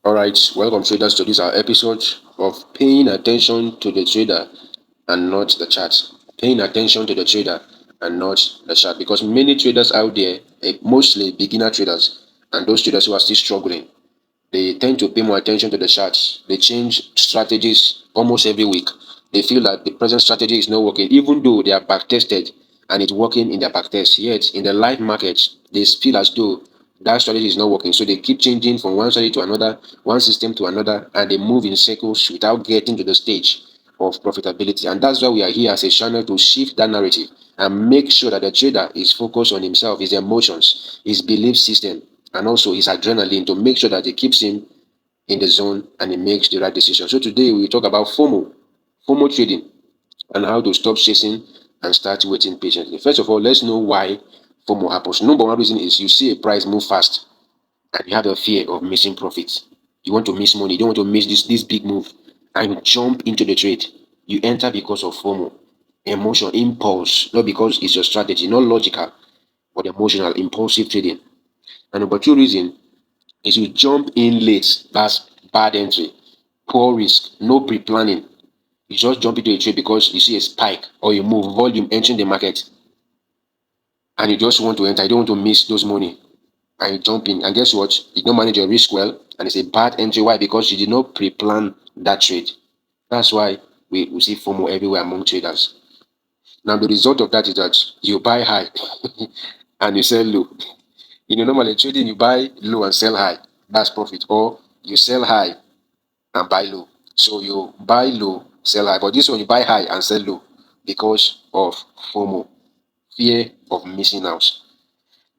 All right, welcome traders to this our episode of paying attention to the trader and not the chart. Paying attention to the trader and not the chart, because many traders out there, mostly beginner traders and those traders who are still struggling, they tend to pay more attention to the charts. They change strategies almost every week. They feel that the present strategy is not working, even though they are back tested and it's working in their back test. Yet in the live market, they feel as though that strategy is not working. So they keep changing from one strategy to another, one system to another, and they move in circles without getting to the stage of profitability. And that's why we are here as a channel to shift that narrative and make sure that the trader is focused on himself, his emotions, his belief system, and also his adrenaline, to make sure that it keeps him in the zone and he makes the right decision. So today we talk about FOMO trading, and how to stop chasing and start waiting patiently. First of all, let's know why FOMO happens. Number one reason is you see a price move fast and you have a fear of missing profits. You want to miss money. You don't want to miss this big move, and you jump into the trade. You enter because of FOMO, emotion, impulse, not because it's your strategy, not logical, but emotional, impulsive trading. And number two reason is you jump in late. That's bad entry, poor risk, no pre-planning. You just jump into a trade because you see a spike or you move volume entering the market, and you just want to enter. You don't want to miss those money, and you jump in. And guess what? You don't manage your risk well, and it's a bad entry. Why? Because you did not pre-plan that trade. That's why we see FOMO everywhere among traders. Now the result of that is that you buy high and you sell low. Normally trading, you buy low and sell high. That's profit. Or you sell high and buy low. So you buy low, sell high. But this one you buy high and sell low because of FOMO, fear of missing out.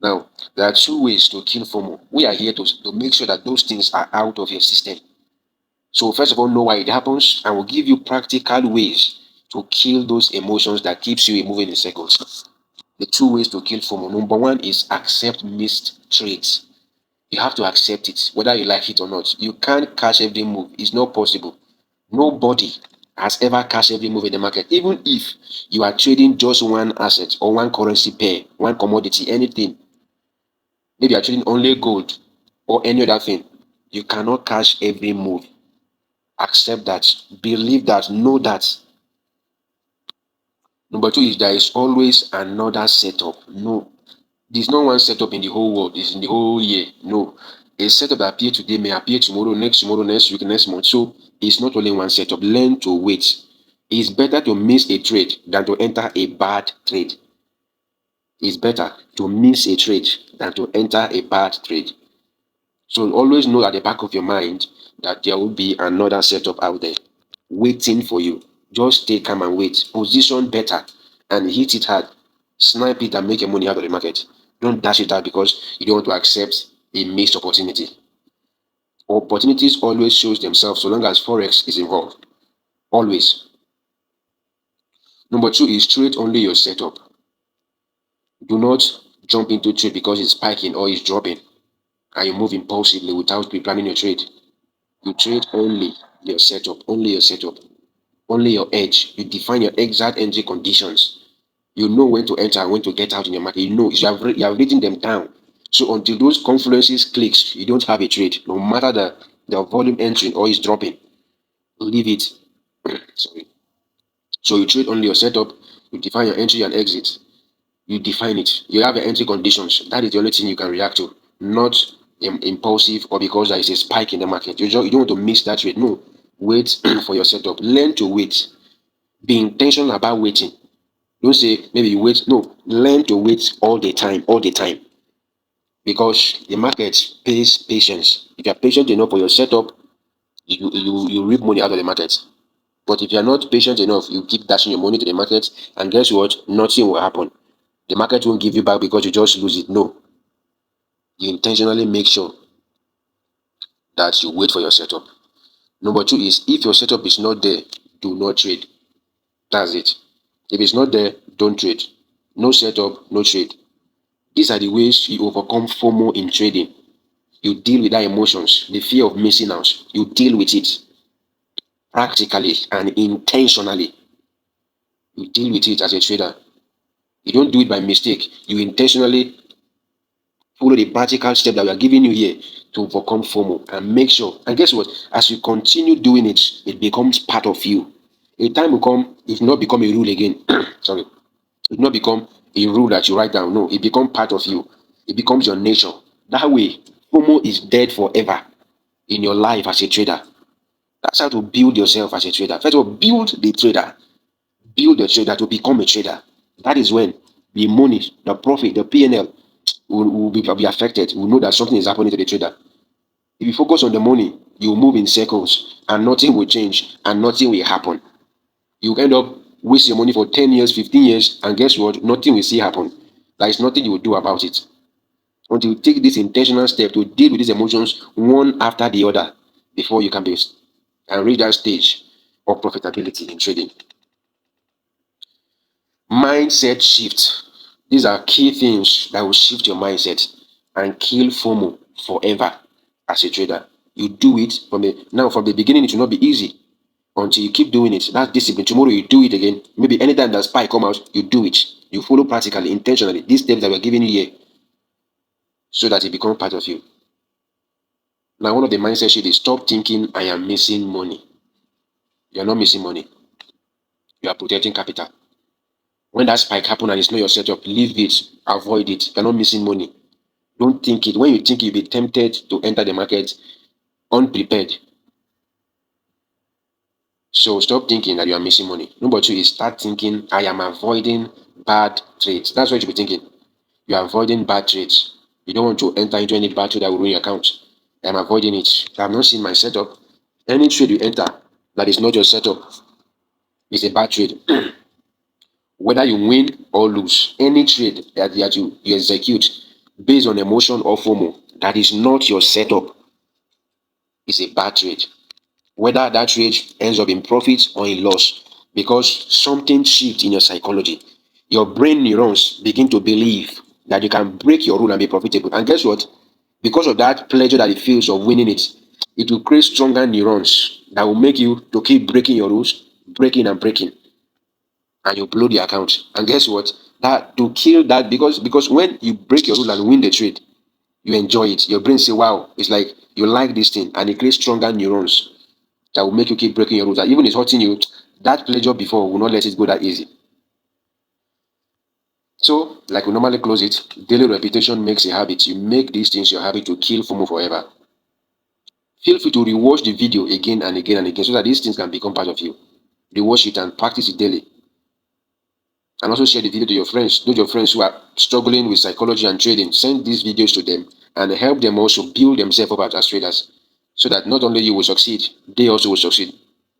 Now, there are two ways to kill FOMO. We are here to make sure that those things are out of your system. So first of all, know why it happens, and we'll give you practical ways to kill those emotions that keeps you moving in circles. The two ways to kill FOMO. Number one is accept missed trades. You have to accept it, whether you like it or not. You can't catch every move. It's not possible. Nobody has ever cashed every move in the market. Even if you are trading just one asset or one currency pair, one commodity, anything, maybe you're trading only gold or any other thing, you cannot cash every move. Accept that, believe that, know that. Number two is there is always another setup. No, there's not one setup in the whole world, it's in the whole year. No, a setup that appear today may appear tomorrow, next week, next month. So it's not only one setup. Learn to wait. It's better to miss a trade than to enter a bad trade. It's better to miss a trade than to enter a bad trade. So always know at the back of your mind that there will be another setup out there waiting for you. Just stay calm and wait. Position better and hit it hard. Snipe it and make your money out of the market. Don't dash it out because you don't want to accept a missed opportunity. Opportunities always shows themselves so long as Forex is involved. Always. Number two is trade only your setup. Do not jump into trade because it's spiking or it's dropping and you move impulsively without pre-planning your trade. You trade only your setup, only your edge. You define your exact entry conditions. You know when to enter and when to get out in your market. You have written them down. So until those confluences clicks, you don't have a trade. No matter the volume entering or is dropping, leave it. Sorry. So you trade only your setup. You define your entry and exit. You define it. You have your entry conditions. That is the only thing you can react to, not impulsive or because there is a spike in the market. You don't want to miss that trade. No, wait for your setup. Learn to wait. Be intentional about waiting. Don't say maybe you wait. No, learn to wait all the time, because the market pays patience. If you are patient enough for your setup, you reap money out of the market. But if you are not patient enough, you keep dashing your money to the market, and guess what? Nothing will happen. The market won't give you back because you just lose it. No, you intentionally make sure that you wait for your setup. Number two is if your setup is not there, do not trade. That's it. If it's not there, don't trade. No setup, no trade. These are the ways you overcome FOMO in trading. You deal with that emotions, the fear of missing out. You deal with it practically and intentionally. You deal with it as a trader. You don't do it by mistake. You intentionally Follow the practical step that we are giving you here to overcome FOMO and make sure. And guess what? As you continue doing it, it becomes part of you. A time will come, it will not become a rule again. Sorry. It will not become a rule that you write down. No, it becomes part of you. It becomes your nature. That way, FOMO is dead forever in your life as a trader. That's how to build yourself as a trader. First of all, build the trader. Build the trader to become a trader. That is when the money, the profit, the PNL will be affected. Will know that something is happening to the trader. If you focus on the money, you move in circles and nothing will change and nothing will happen. You end up waste your money for 10 years, 15 years, and guess what? Nothing will see happen. There is nothing you will do about it. Until you take this intentional step to deal with these emotions one after the other before you can be and reach that stage of profitability in trading. Mindset shift. These are key things that will shift your mindset and kill FOMO forever as a trader. You do it from the beginning, it will not be easy until you keep doing it. That's discipline. Tomorrow you do it again. Maybe anytime that spike come out, you do it. You follow practically, intentionally. These steps that we're giving you here so that it becomes part of you. Now, one of the mindset shift is stop thinking I am missing money. You're not missing money. You are protecting capital. When that spike happen and it's not your setup, leave it, avoid it. You're not missing money. Don't think it. When you think you'll be tempted to enter the market unprepared. So stop thinking that you are missing money. Number two is start thinking I am avoiding bad trades. That's what you should be thinking. You are avoiding bad trades. You don't want to enter into any bad trade that will ruin your account. I'm avoiding it. I have not seen my setup. Any trade you enter that is not your setup is a bad trade. Whether you win or lose, any trade that you execute based on emotion or FOMO that is not your setup is a bad trade. Whether that trade ends up in profit or in loss, because something shifts in your psychology. Your brain neurons begin to believe that you can break your rule and be profitable. And guess what? Because of that pleasure that it feels of winning it, it will create stronger neurons that will make you to keep breaking your rules, breaking and breaking, and you blow the account. And guess what? That to kill that because when you break your rule and win the trade, you enjoy it. Your brain say, "Wow!" It's like you like this thing, and it creates stronger neurons that will make you keep breaking your rules. That even it's hurting you, that pleasure before will not let it go that easy. So, like we normally close it, daily repetition makes a habit. You make these things your habit to kill FOMO forever. Feel free to rewatch the video again and again and again so that these things can become part of you. Rewatch it and practice it daily. And also share the video to your friends. Those your friends who are struggling with psychology and trading, send these videos to them and help them also build themselves up as traders. So that not only you will succeed, they also will succeed.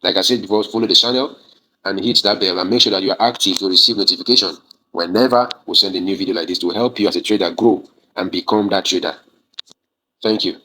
Like I said before, follow the channel and hit that bell and make sure that you are active to receive notification whenever we send a new video like this to help you as a trader grow and become that trader. Thank you.